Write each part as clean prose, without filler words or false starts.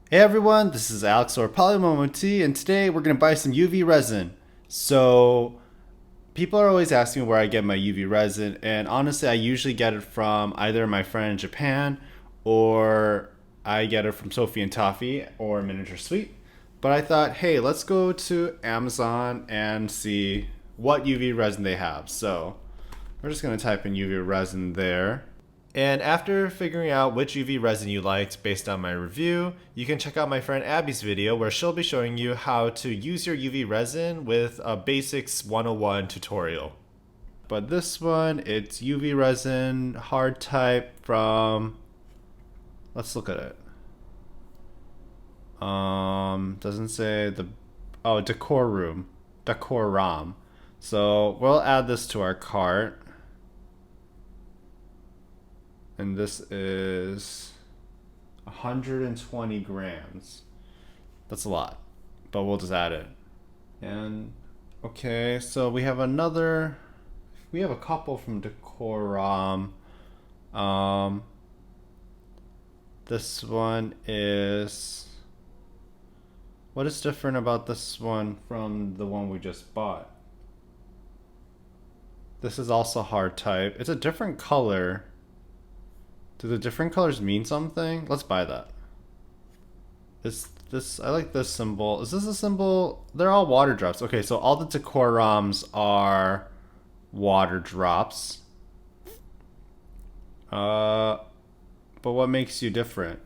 Hey everyone, this is Alex or PolymomoTea, and today we're going to buy some UV resin. So, people are always asking where I get my UV resin, and honestly, I usually get it from either my friend in Japan or I get it from Sophie and Toffee or Miniature Sweet. But I thought, hey, let's go to Amazon and see what UV resin they have. So, we're just going to type in UV resin there. And after figuring out which UV resin you liked based on my review, you can check out my friend Abby's video where she'll be showing you how to use your UV resin with a Basics 101 tutorial. But this one, it's UV resin hard type from, let's look at it. Doesn't say the, oh, DecorRom. So we'll add this to our cart. And this is 120 grams. That's a lot, but we'll just add it. And okay, so we have a couple from DecorRom. Um, this one is, what is different about this one from the one we just bought? This is also hard type. It's a different color. Do the different colors mean something? Let's buy that. This I like this symbol. Is this a symbol? They're all water drops. Okay, so all the DecorRoms are water drops. Uh, but what makes you different?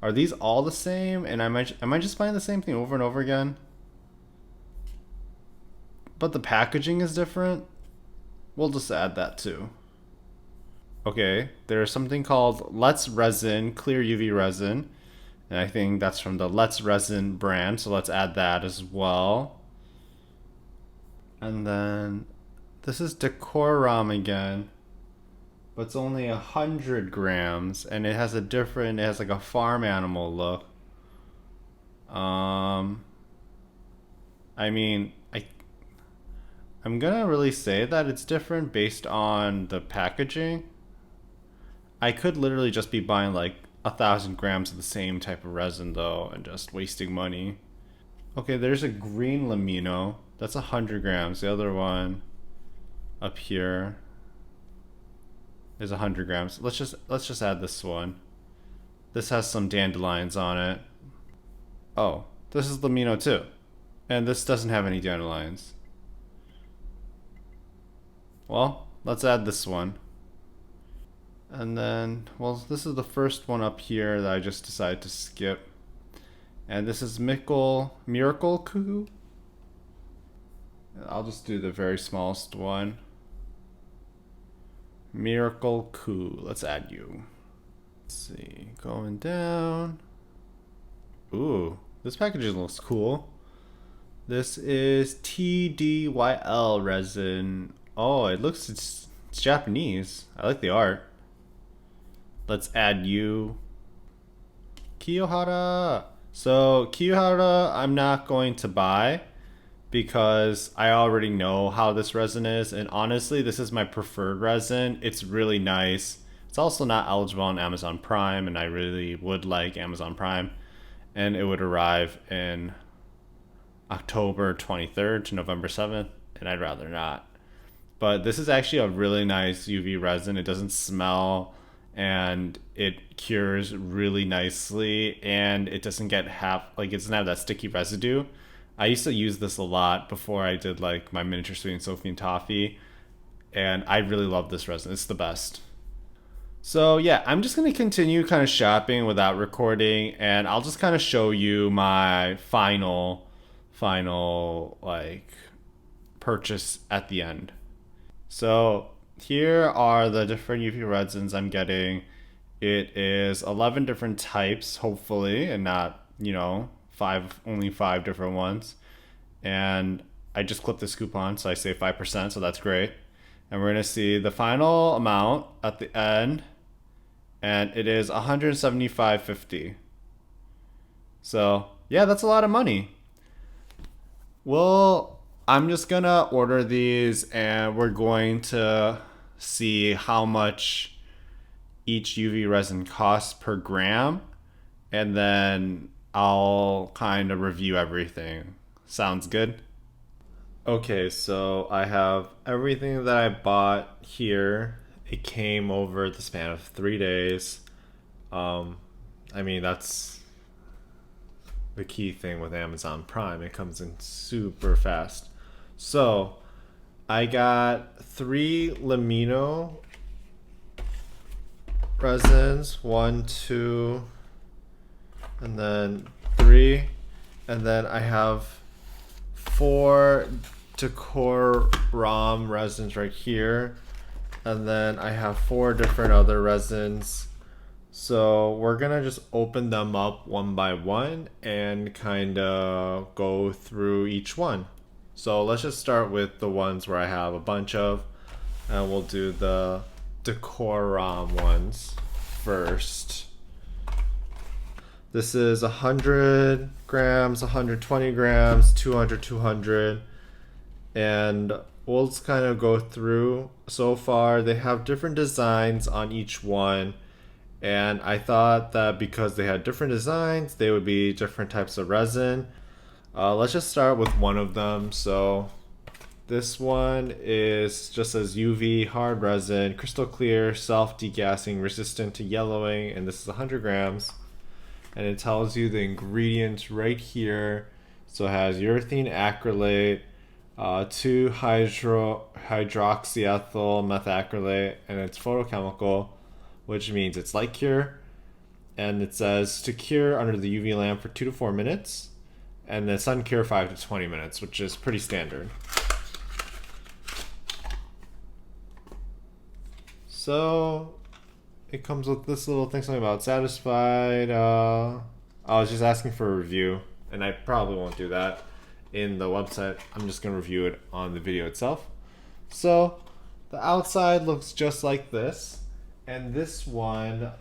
Are these all the same? And am I just buying the same thing over and over again? But the packaging is different. We'll just add that too. Okay, there's something called Let's Resin Clear UV Resin. And I think that's from the Let's Resin brand, so let's add that as well. And then this is DecorRom again, but it's only 100 grams, and it has like a farm animal look. I mean, I'm gonna really say that it's different based on the packaging. I could literally just be buying like 1,000 grams of the same type of resin though, and just wasting money. Okay, there's a green Limino. That's 100 grams. The other one up here is 100 grams. Let's just add this one. This has some dandelions on it. Oh, this is Limino too, and this doesn't have any dandelions. Well, let's add this one. And then, well, this is the first one up here that I just decided to skip. And this is Miraclekoo. I'll just do the very smallest one. Miraclekoo. Let's add you. Let's see. Going down. Ooh, this packaging looks cool. This is TDYL resin. Oh, it's Japanese. I like the art. Let's add you. Kiyohara. So Kiyohara I'm not going to buy because I already know how this resin is, and honestly this is my preferred resin. It's really nice. It's also not eligible on Amazon Prime, and I really would like Amazon Prime, and it would arrive in October 23rd to November 7th, and I'd rather not. But this is actually a really nice UV resin. It doesn't smell, and it cures really nicely, and it doesn't get it doesn't have that sticky residue. I used to use this a lot before I did like my Miniature Sweet and Sophie and Toffee, and I really love this resin. It's the best. So yeah, I'm just gonna continue kind of shopping without recording, and I'll just kind of show you my final like purchase at the end. So here are the different UV resins I'm getting. It is 11 different types, hopefully, and not, only five different ones. And I just clipped this coupon, so I save 5%, so that's great. And we're gonna see the final amount at the end, and it is 175.50. So yeah, that's a lot of money. Well, I'm just gonna order these, and we're going to see how much each UV resin costs per gram, and then I'll kind of review everything. Sounds good? Okay, so I have everything that I bought here. It came over the span of 3 days. Um, I mean, that's the key thing with Amazon Prime. It comes in super fast. So I got 3 Limino resins, 1, 2, and then 3, and then I have 4 DecorRom resins right here, and then I have 4 different other resins. So we're gonna just open them up one by one and kind of go through each one. So let's just start with the ones where I have a bunch of, and we'll do the DecorRom ones first. This is 100 grams, 120 grams, 200, 200, and we'll just kind of go through. So far, they have different designs on each one, and I thought that because they had different designs, they would be different types of resin. Let's just start with one of them. So this one is just as UV hard resin, crystal clear, self-degassing, resistant to yellowing, and this is 100 grams. And it tells you the ingredients right here. So it has urethane acrylate, 2-hydroxyethyl methacrylate, and it's photochemical, which means it's light cure. And it says to cure under the UV lamp for 2 to 4 minutes, and then sun cure 5 to 20 minutes, which is pretty standard. So it comes with this little thing, something about satisfied. I was just asking for a review, and I probably won't do that in the website. I'm just going to review it on the video itself. So the outside looks just like this, and this one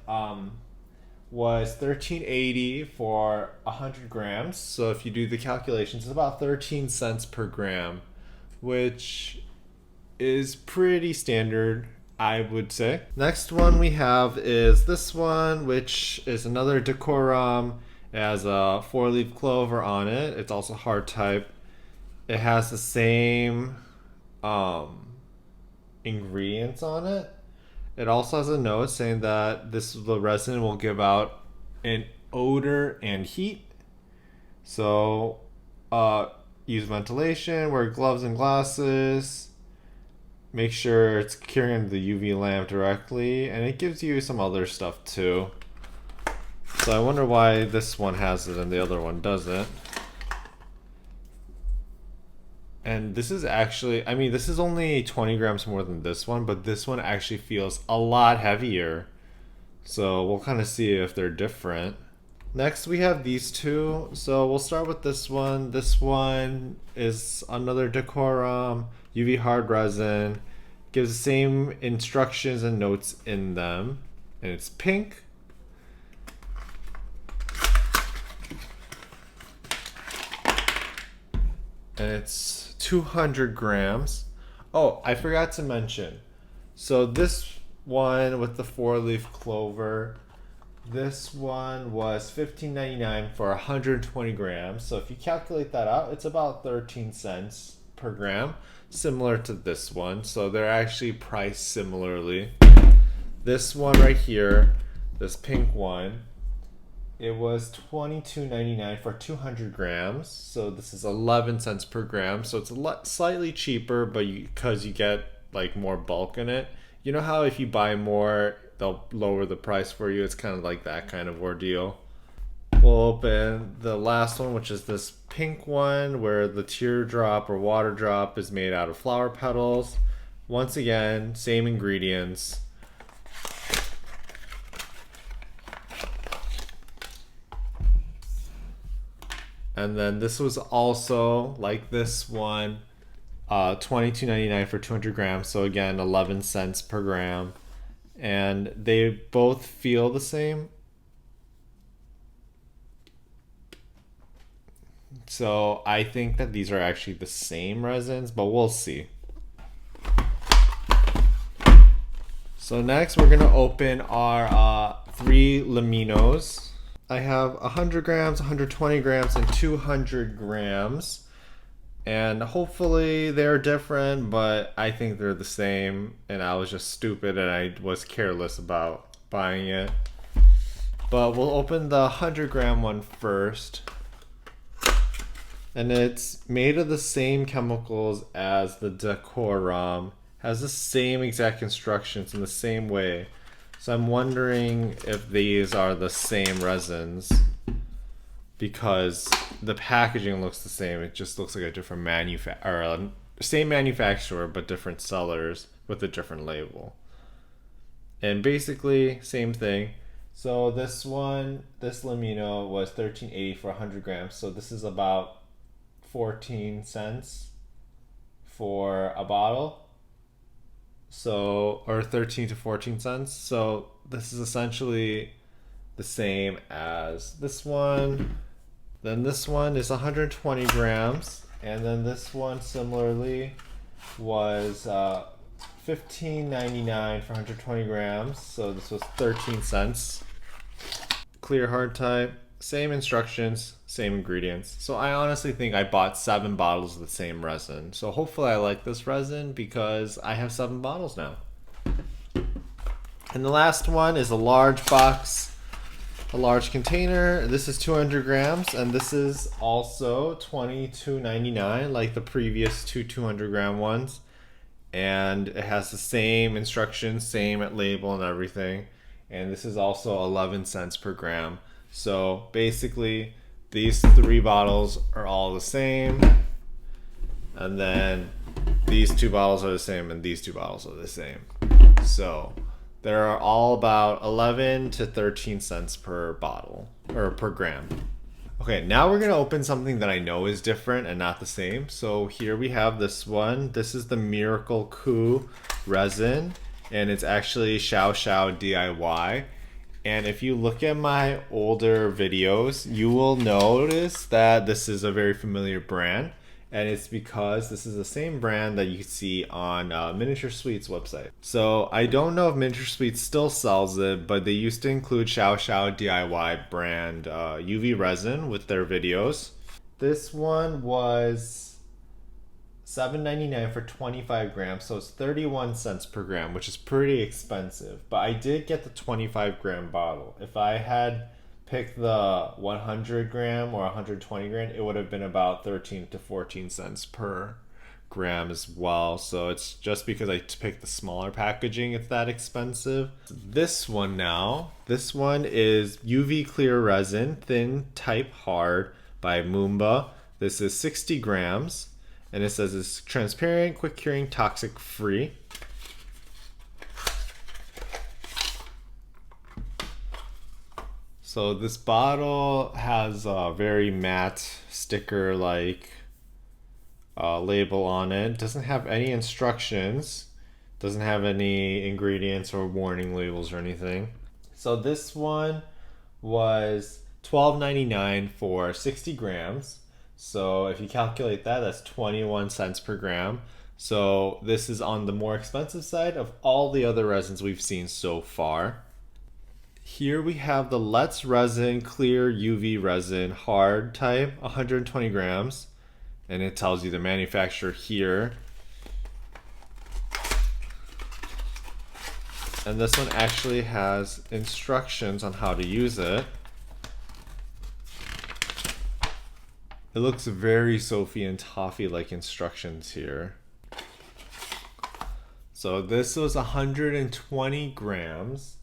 was $13.80 for 100 grams. So if you do the calculations, it's about 13 cents per gram, which is pretty standard, I would say. Next one we have is this one, which is another DecorRom. It has a 4-leaf clover on it. It's also hard type. It has the same ingredients on it. It also has a note saying that the resin will give out an odor and heat. So use ventilation, wear gloves and glasses. Make sure it's curing under the UV lamp directly, and it gives you some other stuff too. So I wonder why this one has it and the other one doesn't. And this is actually, I mean, this is only 20 grams more than this one, but this one actually feels a lot heavier. So we'll kind of see if they're different. Next we have these two. So we'll start with this one. This one is another DecorRom UV hard resin. Gives the same instructions and notes in them. And it's pink. And it's 200 grams. Oh, I forgot to mention. So this one with the 4-leaf clover, this one was $15.99 for 120 grams. So if you calculate that out, it's about 13 cents per gram, similar to this one. So they're actually priced similarly. This one right here, this pink one, it was $22.99 for 200 grams. So this is 11 cents per gram. So it's slightly cheaper, but because you get like more bulk in it. You know how if you buy more, they'll lower the price for you? It's kind of like that kind of ordeal. We'll open the last one, which is this pink one where the teardrop or water drop is made out of flower petals. Once again, same ingredients. And then this was also like this one, $22.99 for 200 grams. So again, 11 cents per gram. And they both feel the same. So I think that these are actually the same resins, but we'll see. So next we're gonna open our 3 Liminos. I have 100 grams, 120 grams, and 200 grams. And hopefully they're different, but I think they're the same. And I was just stupid and I was careless about buying it. But we'll open the 100 gram one first. And it's made of the same chemicals as the DecorRom. Has the same exact instructions in the same way. So I'm wondering if these are the same resins, because the packaging looks the same. It just looks like a different same manufacturer but different sellers with a different label. And basically same thing. So this one, this Limino was $13.80 for 100 grams. So this is about 14 cents for a bottle. So, or 13 to 14 cents. So this is essentially the same as this one. Then this one is 120 grams. And then this one similarly was $15.99 for 120 grams. So this was 13 cents. Clear hard type. Same instructions, same ingredients. So I honestly think I bought 7 bottles of the same resin. So hopefully I like this resin because I have 7 bottles now. And the last one is a large box, a large container. This is 200 grams and this is also $22.99 like the previous two 200 gram ones. And it has the same instructions, same label and everything. And this is also 11 cents per gram. So basically these 3 bottles are all the same, and then these 2 bottles are the same and these 2 bottles are the same. So they're all about 11 to 13 cents per bottle or per gram. Okay, now we're gonna open something that I know is different and not the same. So here we have this one. This is the Miraclekoo resin, and it's actually Shou Shou DIY. And if you look at my older videos, you will notice that this is a very familiar brand. And it's because this is the same brand that you see on Miniature Sweets website. So I don't know if Miniature Sweets still sells it, but they used to include Shou Shou DIY brand UV resin with their videos. This one was $7.99 for 25 grams, so it's 31 cents per gram, which is pretty expensive. But I did get the 25 gram bottle. If I had picked the 100 gram or 120 gram, it would have been about 13 to 14 cents per gram as well. So it's just because I picked the smaller packaging, it's that expensive. This one now, this one is UV clear resin, thin type hard by Moomba. This is 60 grams. And it says it's transparent, quick curing, toxic free. So this bottle has a very matte sticker like label on it. Doesn't have any instructions. Doesn't have any ingredients or warning labels or anything. So this one was $12.99 for 60 grams. So if you calculate that, that's 21 cents per gram. So this is on the more expensive side of all the other resins we've seen so far. Here we have the Let's Resin Clear UV Resin Hard type, 120 grams. And it tells you the manufacturer here. And this one actually has instructions on how to use it. It looks very Sophie and Toffee like instructions here. So this was 120 grams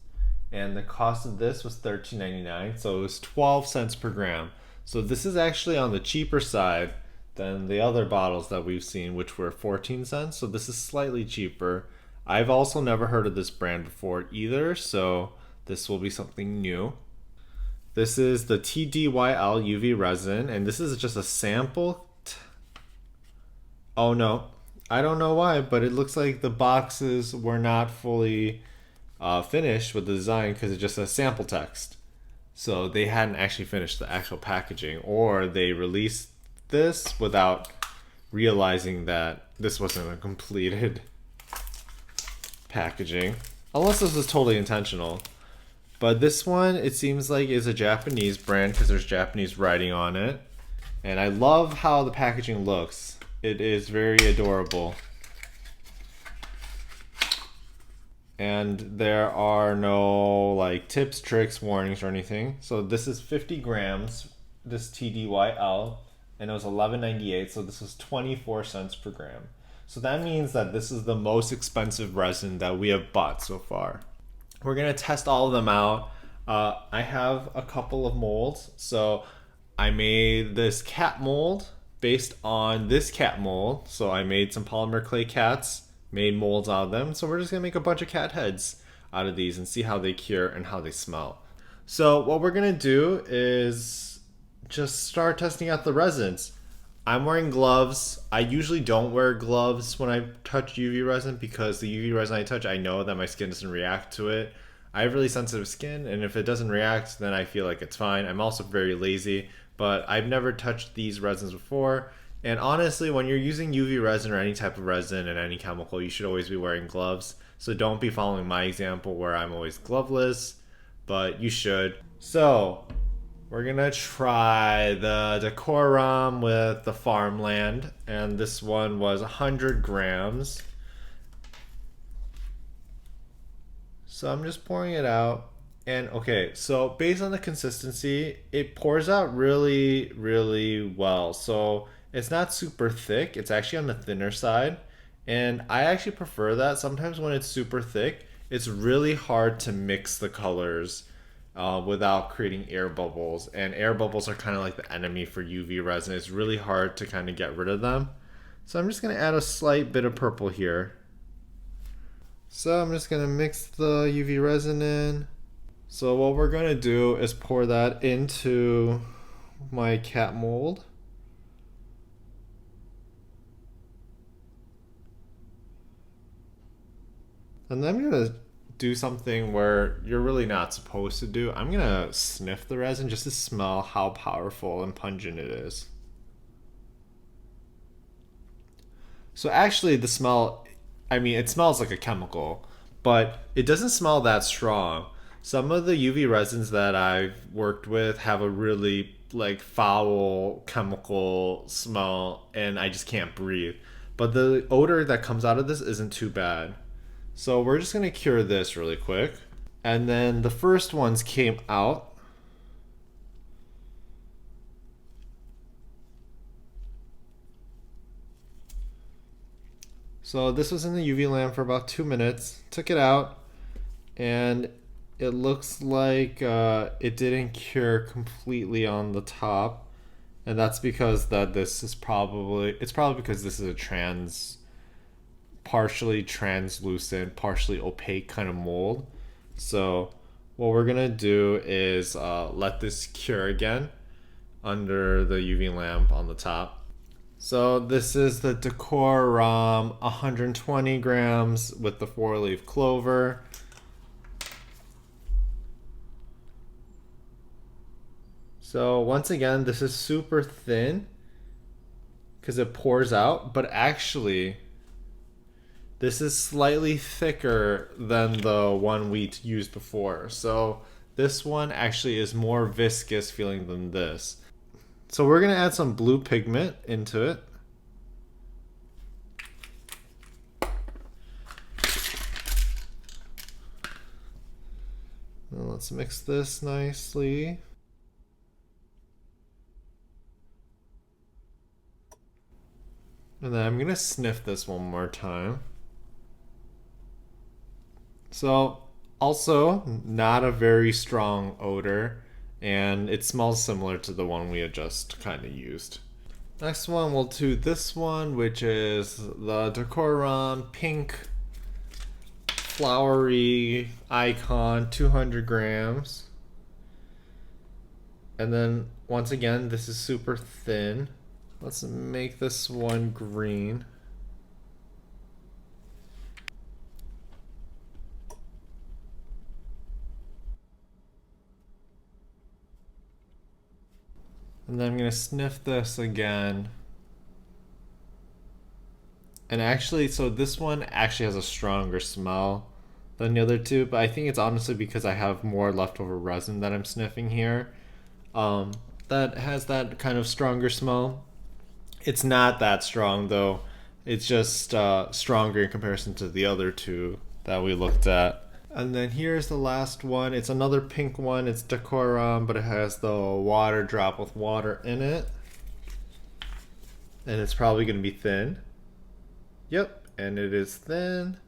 and the cost of this was $13.99, so it was 12 cents per gram. So this is actually on the cheaper side than the other bottles that we've seen, which were 14 cents. So this is slightly cheaper. I've also never heard of this brand before either, so this will be something new. This is the TDYL UV resin, and this is just a sample. Oh no, I don't know why, but it looks like the boxes were not fully finished with the design because it's just a sample text. So they hadn't actually finished the actual packaging, or they released this without realizing that this wasn't a completed packaging. Unless this was totally intentional. But this one, it seems like is a Japanese brand because there's Japanese writing on it. And I love how the packaging looks. It is very adorable. And there are no like tips, tricks, warnings, or anything. So this is 50 grams, this TDYL, and it was $11.98. So this was 24 cents per gram. So that means that this is the most expensive resin that we have bought so far. We're gonna test all of them out. I have a couple of molds. So I made this cat mold based on this cat mold. So I made some polymer clay cats, made molds out of them. So we're just gonna make a bunch of cat heads out of these and see how they cure and how they smell. So what we're gonna do is just start testing out the resins. I'm wearing gloves. I usually don't wear gloves when I touch UV resin because the UV resin I touch, I know that my skin doesn't react to it. I have really sensitive skin, and if it doesn't react, then I feel like it's fine. I'm also very lazy, but I've never touched these resins before. And honestly, when you're using UV resin or any type of resin and any chemical, you should always be wearing gloves. So don't be following my example where I'm always gloveless, but you should. So we're gonna try the DecorRom with the farmland, and this one was 100 grams. So I'm just pouring it out. And okay, so based on the consistency, it pours out really, really well. So it's not super thick, it's actually on the thinner side. And I actually prefer that. Sometimes when it's super thick, it's really hard to mix the colors without creating air bubbles. And air bubbles are kind of like the enemy for UV resin. It's really hard to kind of get rid of them. So I'm just gonna add a slight bit of purple here. So I'm just gonna mix the UV resin in. So what we're gonna do is pour that into my cat mold. And then I'm gonna do something where you're really not supposed to do. I'm gonna sniff the resin just to smell how powerful and pungent it is. So actually the smell, I mean, it smells like a chemical, but it doesn't smell that strong. Some of the UV resins that I've worked with have a really like foul chemical smell and I just can't breathe. But the odor that comes out of this isn't too bad. So we're just gonna cure this really quick. And then the first ones came out. So this was in the UV lamp for about 2 minutes. Took it out, and it looks like it didn't cure completely on the top, and that's because it's probably because this is a partially translucent, partially opaque kind of mold. So what we're gonna do is let this cure again under the UV lamp on the top. So this is the DecorRom 120 grams with the 4-leaf clover. So once again, this is super thin because it pours out, but actually this is slightly thicker than the one we used before. So this one actually is more viscous feeling than this. So we're gonna add some blue pigment into it. Now let's mix this nicely. And then I'm gonna sniff this one more time. So also not a very strong odor, and it smells similar to the one we had just kind of used. Next one, we'll do this one, which is the DecorRom pink flowery icon, 200 grams. And then once again, this is super thin. Let's make this one green. And then I'm gonna sniff this again. And actually, so this one actually has a stronger smell than the other two, but I think it's honestly because I have more leftover resin that I'm sniffing here. Um, that has that kind of stronger smell. It's not that strong though. It's just stronger in comparison to the other two that we looked at. And then here's the last one. It's another pink one. It's DecorRom, but it has the water drop with water in it. And it's probably going to be thin. Yep, and it is thin.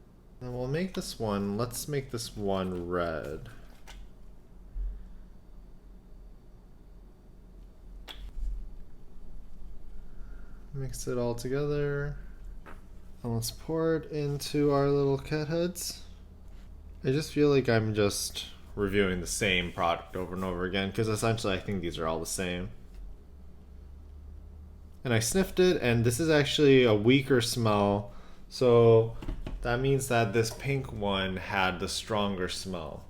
And we'll make this one, let's make this one red. Mix it all together. And let's pour it into our little cat heads. I just feel like I'm just reviewing the same product over and over again because essentially I think these are all the same. And I sniffed it, and this is actually a weaker smell, so that means that this pink one had the stronger smell.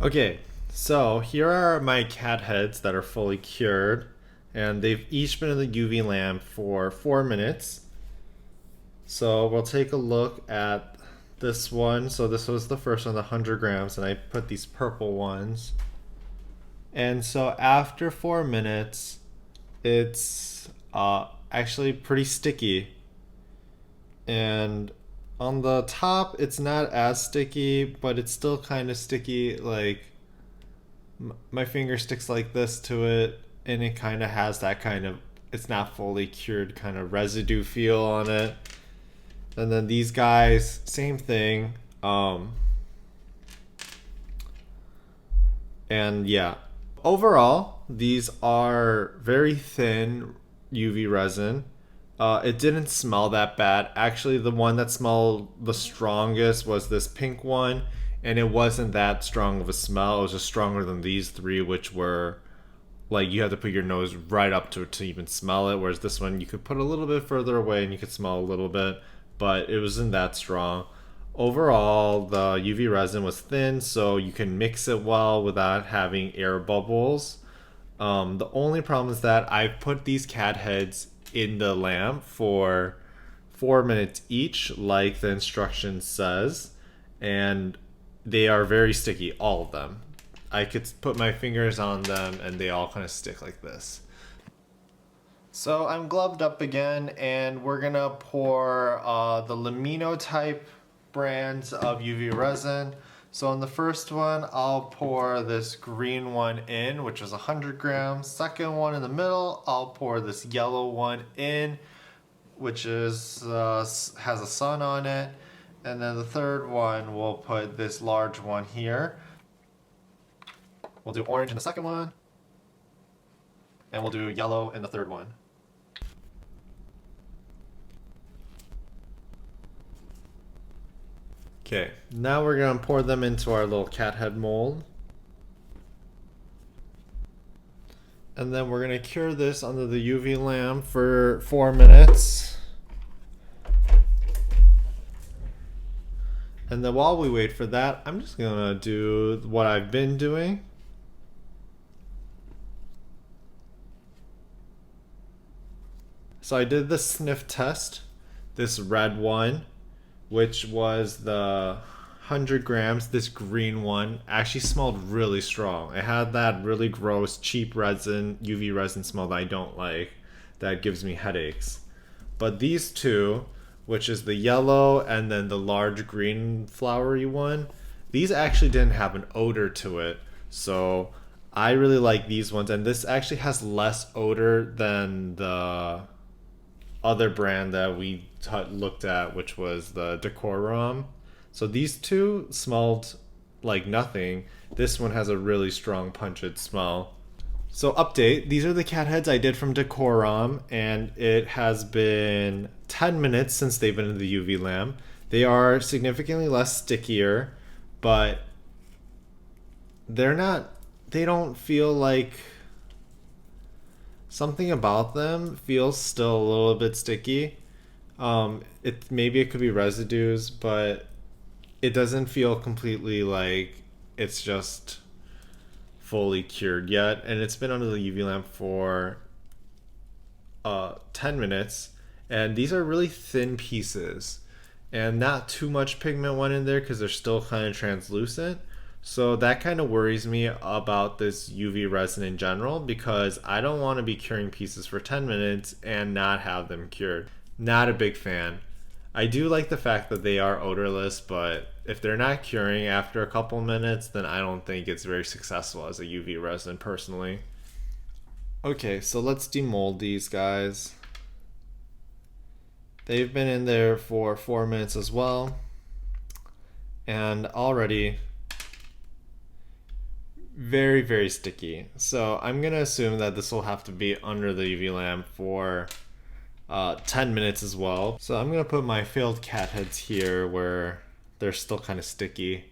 Okay, so here are my cat heads that are fully cured, and they've each been in the UV lamp for 4 minutes. So we'll take a look at this one. So this was the first one, the 100 grams, and I put these purple ones. And so after 4 minutes, it's actually pretty sticky. And on the top, it's not as sticky, but it's still kind of sticky. Like my finger sticks like this to it, and it kind of has that kind of, it's not fully cured kind of residue feel on it. And then these guys, same thing. And yeah, overall, these are very thin UV resin. It didn't smell that bad. Actually, the one that smelled the strongest was this pink one, and it wasn't that strong of a smell. It was just stronger than these three, which were like you had to put your nose right up to it to even smell it. Whereas this one, you could put a little bit further away and you could smell a little bit, but it wasn't that strong. Overall, the UV resin was thin, so you can mix it well without having air bubbles. The only problem is that I've put these cat heads in the lamp for 4 minutes each, like the instruction says, and they are very sticky, all of them. I could put my fingers on them and they all kind of stick like this. So I'm gloved up again, and we're gonna pour the Limino type brands of UV resin. So on the first one, I'll pour this green one in, which is 100 grams. Second one in the middle, I'll pour this yellow one in, which is has a sun on it. And then the third one, we'll put this large one here. We'll do orange in the second one, and we'll do yellow in the third one. Okay, now we're gonna pour them into our little cat head mold. And then we're gonna cure this under the UV lamp for 4 minutes. And then while we wait for that, I'm just gonna do what I've been doing. So I did the sniff test, this red one, which was the 100 grams. This green one actually smelled really strong. It had that really gross, cheap resin, UV resin smell that I don't like, that gives me headaches. But these two, which is the yellow and then the large green flowery one, these actually didn't have an odor to it. So I really like these ones, and this actually has less odor than the other brand that we looked at, which was the DecorRom. So these two smelled like nothing. This one has a really strong pungent smell. So update, these are the cat heads I did from DecorRom, and it has been 10 minutes since they've been in the UV lamp. They are significantly less stickier, but they don't feel like, something about them feels still a little bit sticky. Maybe it could be residues, but it doesn't feel completely like it's just fully cured yet. And it's been under the UV lamp for 10 minutes, and these are really thin pieces. and not too much pigment went in there because they're still kind of translucent. So that kind of worries me about this UV resin in general, because I don't want to be curing pieces for 10 minutes and not have them cured. Not a big fan. I do like the fact that they are odorless, but if they're not curing after a couple minutes, then I don't think it's very successful as a UV resin personally. Okay, so let's demold these guys. They've been in there for 4 minutes as well, and already very, very sticky. So I'm gonna assume that this will have to be under the UV lamp for 10 minutes as well. So I'm gonna put my failed cat heads here where they're still kind of sticky.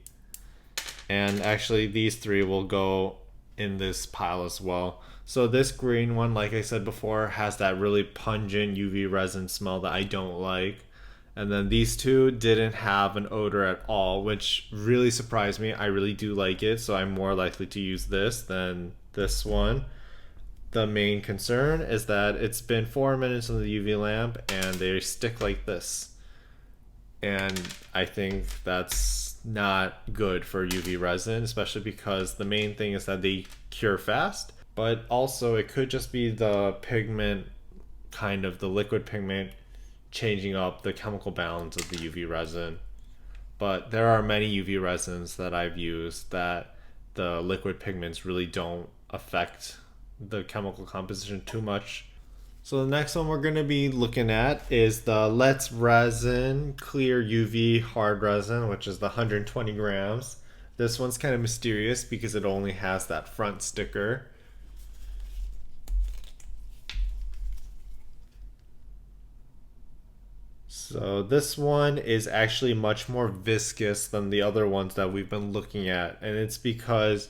And actually these three will go in this pile as well. So this green one, like I said before, has that really pungent UV resin smell that I don't like. And then these two didn't have an odor at all, which really surprised me. I really do like it, so I'm more likely to use this than this one. The main concern is that it's been 4 minutes on the UV lamp and they stick like this. And I think that's not good for UV resin, especially because the main thing is that they cure fast, but also it could just be the pigment, kind of the liquid pigment, changing up the chemical balance of the UV resin. But there are many UV resins that I've used that the liquid pigments really don't affect the chemical composition too much. So the next one we're going to be looking at is the Let's Resin Clear UV Hard Resin, which is the 120 grams. This one's kind of mysterious because it only has that front sticker. So this one is actually much more viscous than the other ones that we've been looking at, and it's because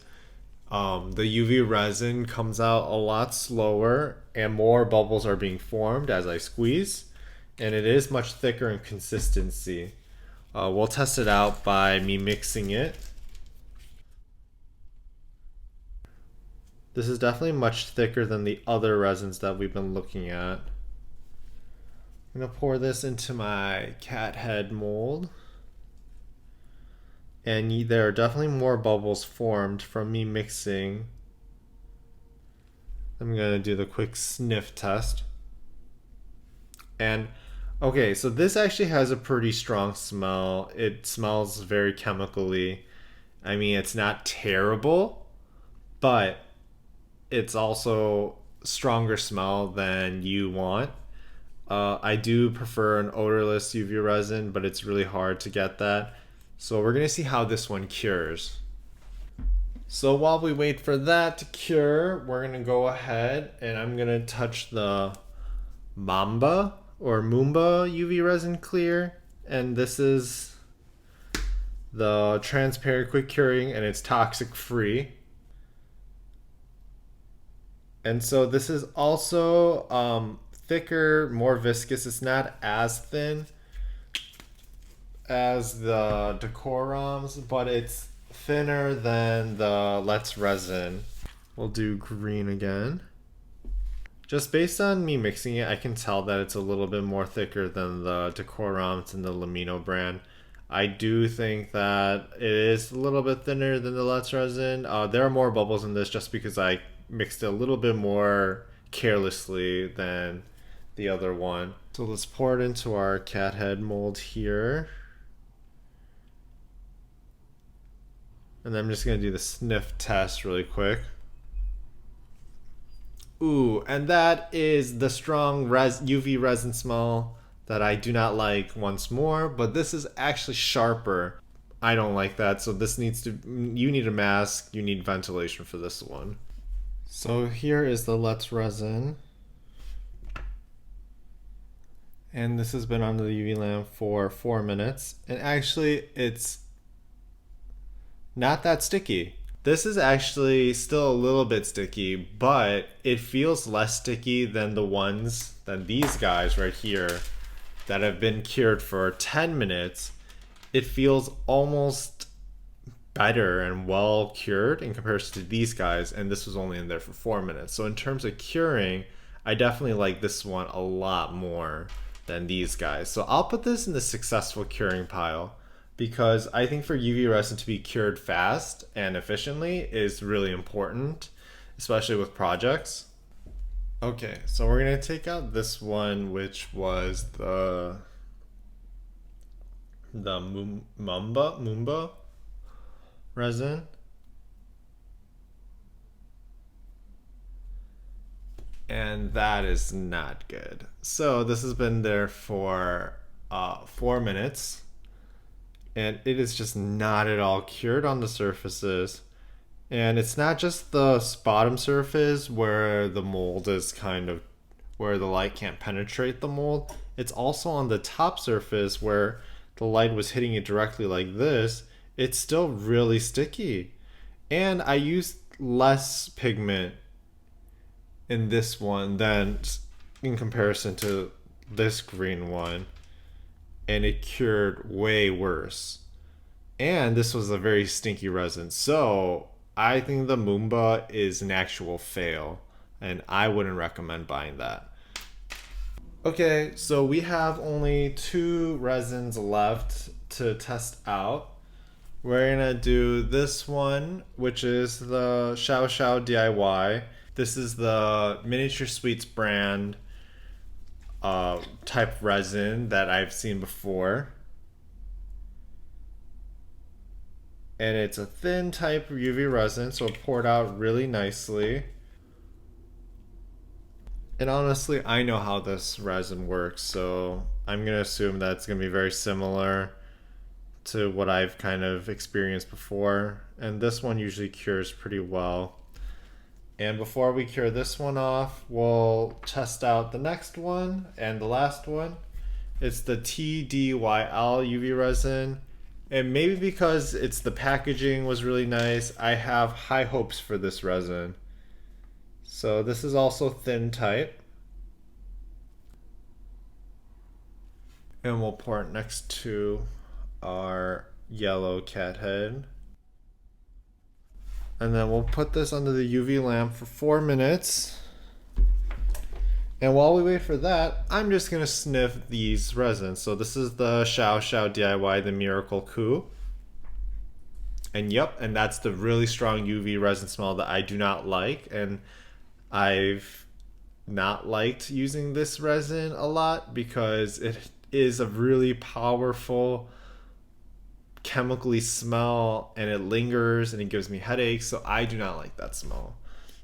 the UV resin comes out a lot slower and more bubbles are being formed as I squeeze, and it is much thicker in consistency. We'll test it out by me mixing it. This is definitely much thicker than the other resins that we've been looking at. I'm gonna pour this into my cat head mold. And there are definitely more bubbles formed from me mixing. I'm gonna do the quick sniff test. And okay, so this actually has a pretty strong smell. It smells very chemically. I mean, it's not terrible, but it's also stronger smell than you want. I do prefer an odorless UV resin, but it's really hard to get that. So we're gonna see how this one cures. So while we wait for that to cure, we're gonna go ahead and I'm gonna touch the Moomba UV resin clear. And this is the transparent quick curing and it's toxic free. And so this is also thicker, more viscous. It's not as thin as the DecorRoms, but it's thinner than the Let's Resin. We'll do green again. Just based on me mixing it, I can tell that it's a little bit more thicker than the DecorRoms and the Limino brand. I do think that it is a little bit thinner than the Let's Resin. There are more bubbles in this just because I mixed it a little bit more carelessly than the other one. So let's pour it into our cat head mold here. And then I'm just gonna do the sniff test really quick. Ooh, and that is the strong UV resin smell that I do not like once more, but this is actually sharper. I don't like that, so this needs to, you need a mask, you need ventilation for this one. So here is the Let's Resin. And this has been under the UV lamp for 4 minutes. And actually, it's not that sticky. This is actually still a little bit sticky, but it feels less sticky than these guys right here that have been cured for 10 minutes. It feels almost better and well cured in comparison to these guys, and this was only in there for 4 minutes. So in terms of curing, I definitely like this one a lot more than these guys. So I'll put this in the successful curing pile because I think for UV resin to be cured fast and efficiently is really important, especially with projects. Okay, so we're gonna take out this one, which was the Moomba resin. And that is not good. So this has been there for 4 minutes, and it is just not at all cured on the surfaces. And it's not just the bottom surface where the mold is kind of where the light can't penetrate the mold. It's also on the top surface where the light was hitting it directly like this. It's still really sticky. And I used less pigment in this one than in comparison to this green one, and it cured way worse. And this was a very stinky resin, so I think the Moomba is an actual fail, and I wouldn't recommend buying that. Okay, so we have only 2 resins left to test out. We're gonna do this one, which is the Shou Shou DIY. This is the Miniature Sweets brand type resin that I've seen before. And it's a thin type of UV resin, so it poured out really nicely. And honestly, I know how this resin works, so I'm gonna assume that it's gonna be very similar to what I've kind of experienced before. And this one usually cures pretty well. And before we cure this one off, we'll test out the next one and the last one. It's the TDYL UV resin. And maybe because it's the packaging was really nice, I have high hopes for this resin. So this is also thin type. And we'll pour it next to our yellow cat head. And then we'll put this under the UV lamp for 4 minutes. And while we wait for that, I'm just gonna sniff these resins. So this is the Shou Shou DIY, the Miraclekoo. And yep, and that's the really strong UV resin smell that I do not like. And I've not liked using this resin a lot because it is a really powerful chemically smell, and it lingers and it gives me headaches, so I do not like that smell.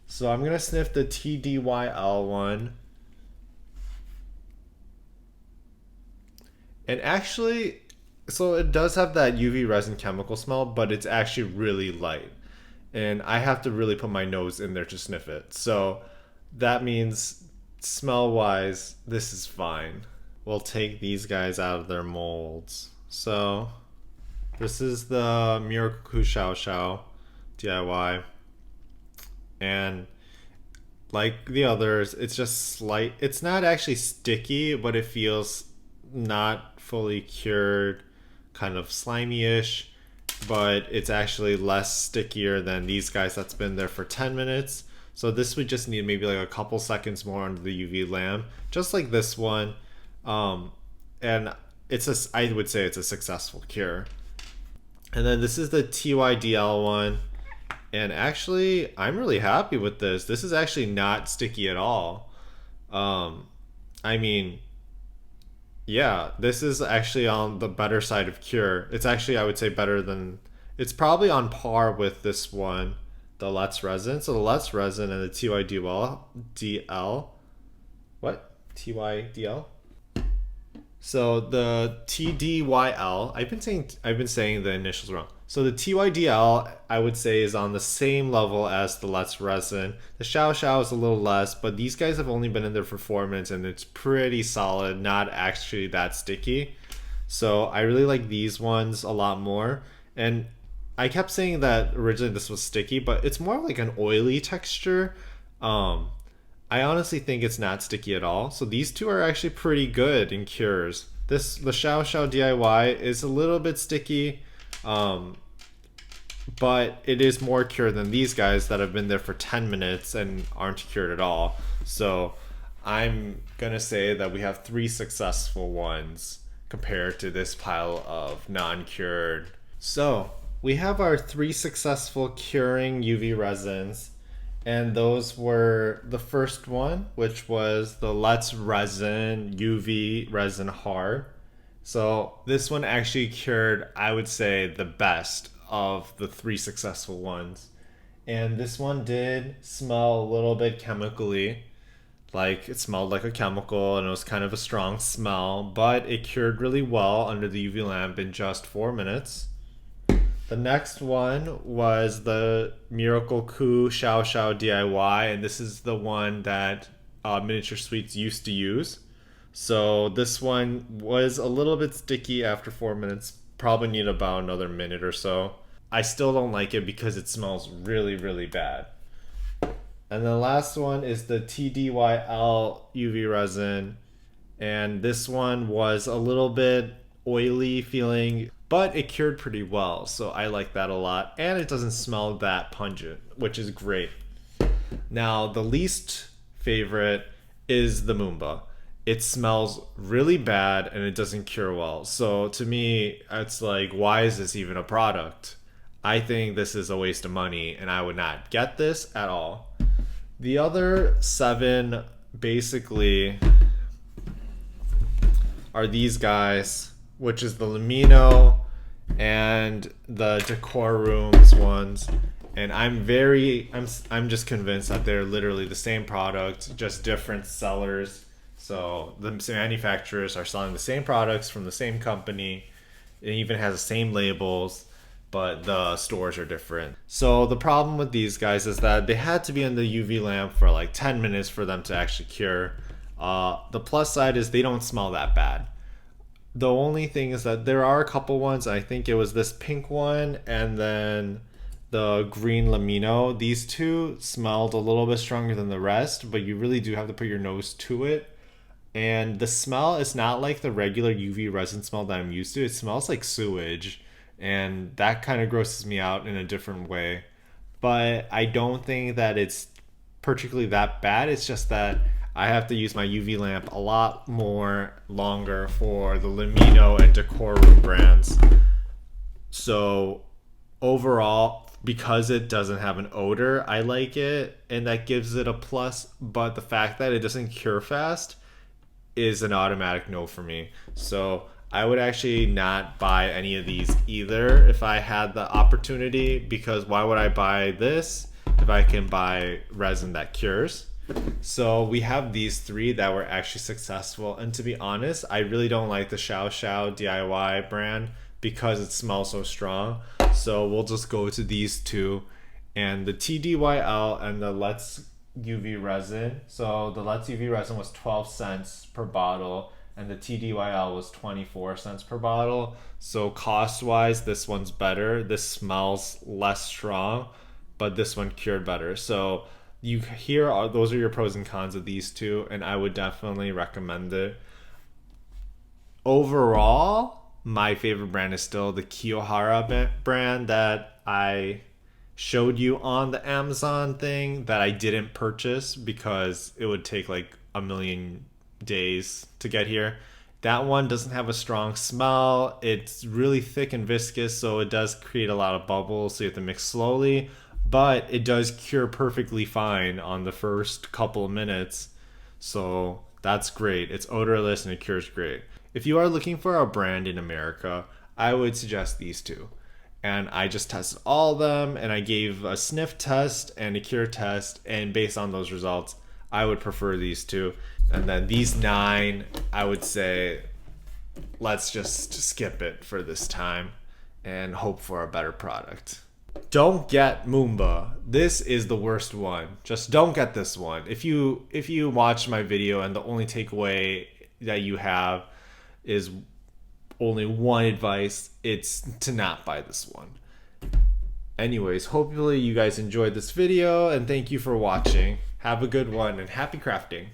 So I'm gonna sniff the TDYL one. And actually, so it does have that UV resin chemical smell, but it's actually really light. And I have to really put my nose in there to sniff it. So that means smell wise, this is fine. We'll take these guys out of their molds. So this is the Miraclekoo Shou Shou DIY. And like the others, it's just slight. It's not actually sticky, but it feels not fully cured, kind of slimy-ish. But it's actually less stickier than these guys that's been there for 10 minutes. So this would just need maybe like a couple seconds more under the UV lamp, just like this one. And I would say it's a successful cure. And then this is the TDYL one. And actually, I'm really happy with this. This is actually not sticky at all. I mean, yeah, this is actually on the better side of cure. It's actually, I would say, better than... It's probably on par with this one, the Let's Resin. So the Let's Resin and the TDYL... What? TDYL? So the TDYL, I've been saying the initials wrong. So the TDYL, I would say, is on the same level as the Let's Resin. The Shou Shou is a little less, but these guys have only been in there for 4 minutes and it's pretty solid, not actually that sticky. So I really like these ones a lot more. And I kept saying that originally this was sticky, but it's more like an oily texture. I honestly think it's not sticky at all. So these two are actually pretty good in cures. The Shou Shou DIY is a little bit sticky, but it is more cured than these guys that have been there for 10 minutes and aren't cured at all. So I'm gonna say that we have 3 successful ones compared to this pile of non-cured. So we have our 3 successful curing UV resins, and those were the first one, which was the Let's Resin UV Resin Hard. So this one actually cured, I would say, the best of the 3 successful ones. And this one did smell a little bit chemically, like it smelled like a chemical and it was kind of a strong smell, but it cured really well under the UV lamp in just 4 minutes. The next one was the Miraclekoo Shou Shou DIY, and this is the one that Miniature Sweets used to use. So this one was a little bit sticky after 4 minutes. Probably need about another minute or so. I still don't like it because it smells really, really bad. And the last one is the TDYL UV resin. And this one was a little bit oily feeling, but it cured pretty well. So I like that a lot. And it doesn't smell that pungent, which is great. Now, the least favorite is the Moomba. It smells really bad and it doesn't cure well. So to me, it's like, why is this even a product? I think this is a waste of money and I would not get this at all. The other 7 basically are these guys, which is the Limino and the DecorRom's ones. And I'm just convinced that they're literally the same product, just different sellers. So the manufacturers are selling the same products from the same company. It even has the same labels, but the stores are different. So the problem with these guys is that they had to be in the UV lamp for like 10 minutes for them to actually cure. The plus side is they don't smell that bad. The only thing is that there are a couple ones. I think it was this pink one and then the green Limino. These two smelled a little bit stronger than the rest, but you really do have to put your nose to it. And the smell is not like the regular UV resin smell that I'm used to. It smells like sewage, and that kind of grosses me out in a different way. But I don't think that it's particularly that bad. It's just that I have to use my UV lamp a lot more longer for the Limino and DecorRom brands. So overall, because it doesn't have an odor, I like it, and that gives it a plus. But the fact that it doesn't cure fast is an automatic no for me. So I would actually not buy any of these either if I had the opportunity, because why would I buy this if I can buy resin that cures? So we have these 3 that were actually successful, and to be honest, I really don't like the Shou Shou DIY brand because it smells so strong. So we'll just go to these 2, and the TDYL and the Let's UV resin. So the Let's UV resin was 12 cents per bottle and the TDYL was 24 cents per bottle. So cost wise, this one's better. This smells less strong, but this one cured better. So those are your pros and cons of these 2, and I would definitely recommend it. Overall, my favorite brand is still the Kiyohara brand that I showed you on the Amazon thing that I didn't purchase because it would take like a million days to get here. That one doesn't have a strong smell. It's really thick and viscous, so it does create a lot of bubbles, so you have to mix slowly, but it does cure perfectly fine on the first couple of minutes. So that's great. It's odorless and it cures great. If you are looking for a brand in America, I would suggest these 2. And I just tested all of them, and I gave a sniff test and a cure test, and based on those results, I would prefer these 2. And then these 9, I would say let's just skip it for this time and hope for a better product. Don't get Moomba. This is the worst one. Just don't get this one. If you watch my video and the only takeaway that you have is only one advice, it's to not buy this one. Anyways, hopefully you guys enjoyed this video, and thank you for watching. Have a good one and happy crafting.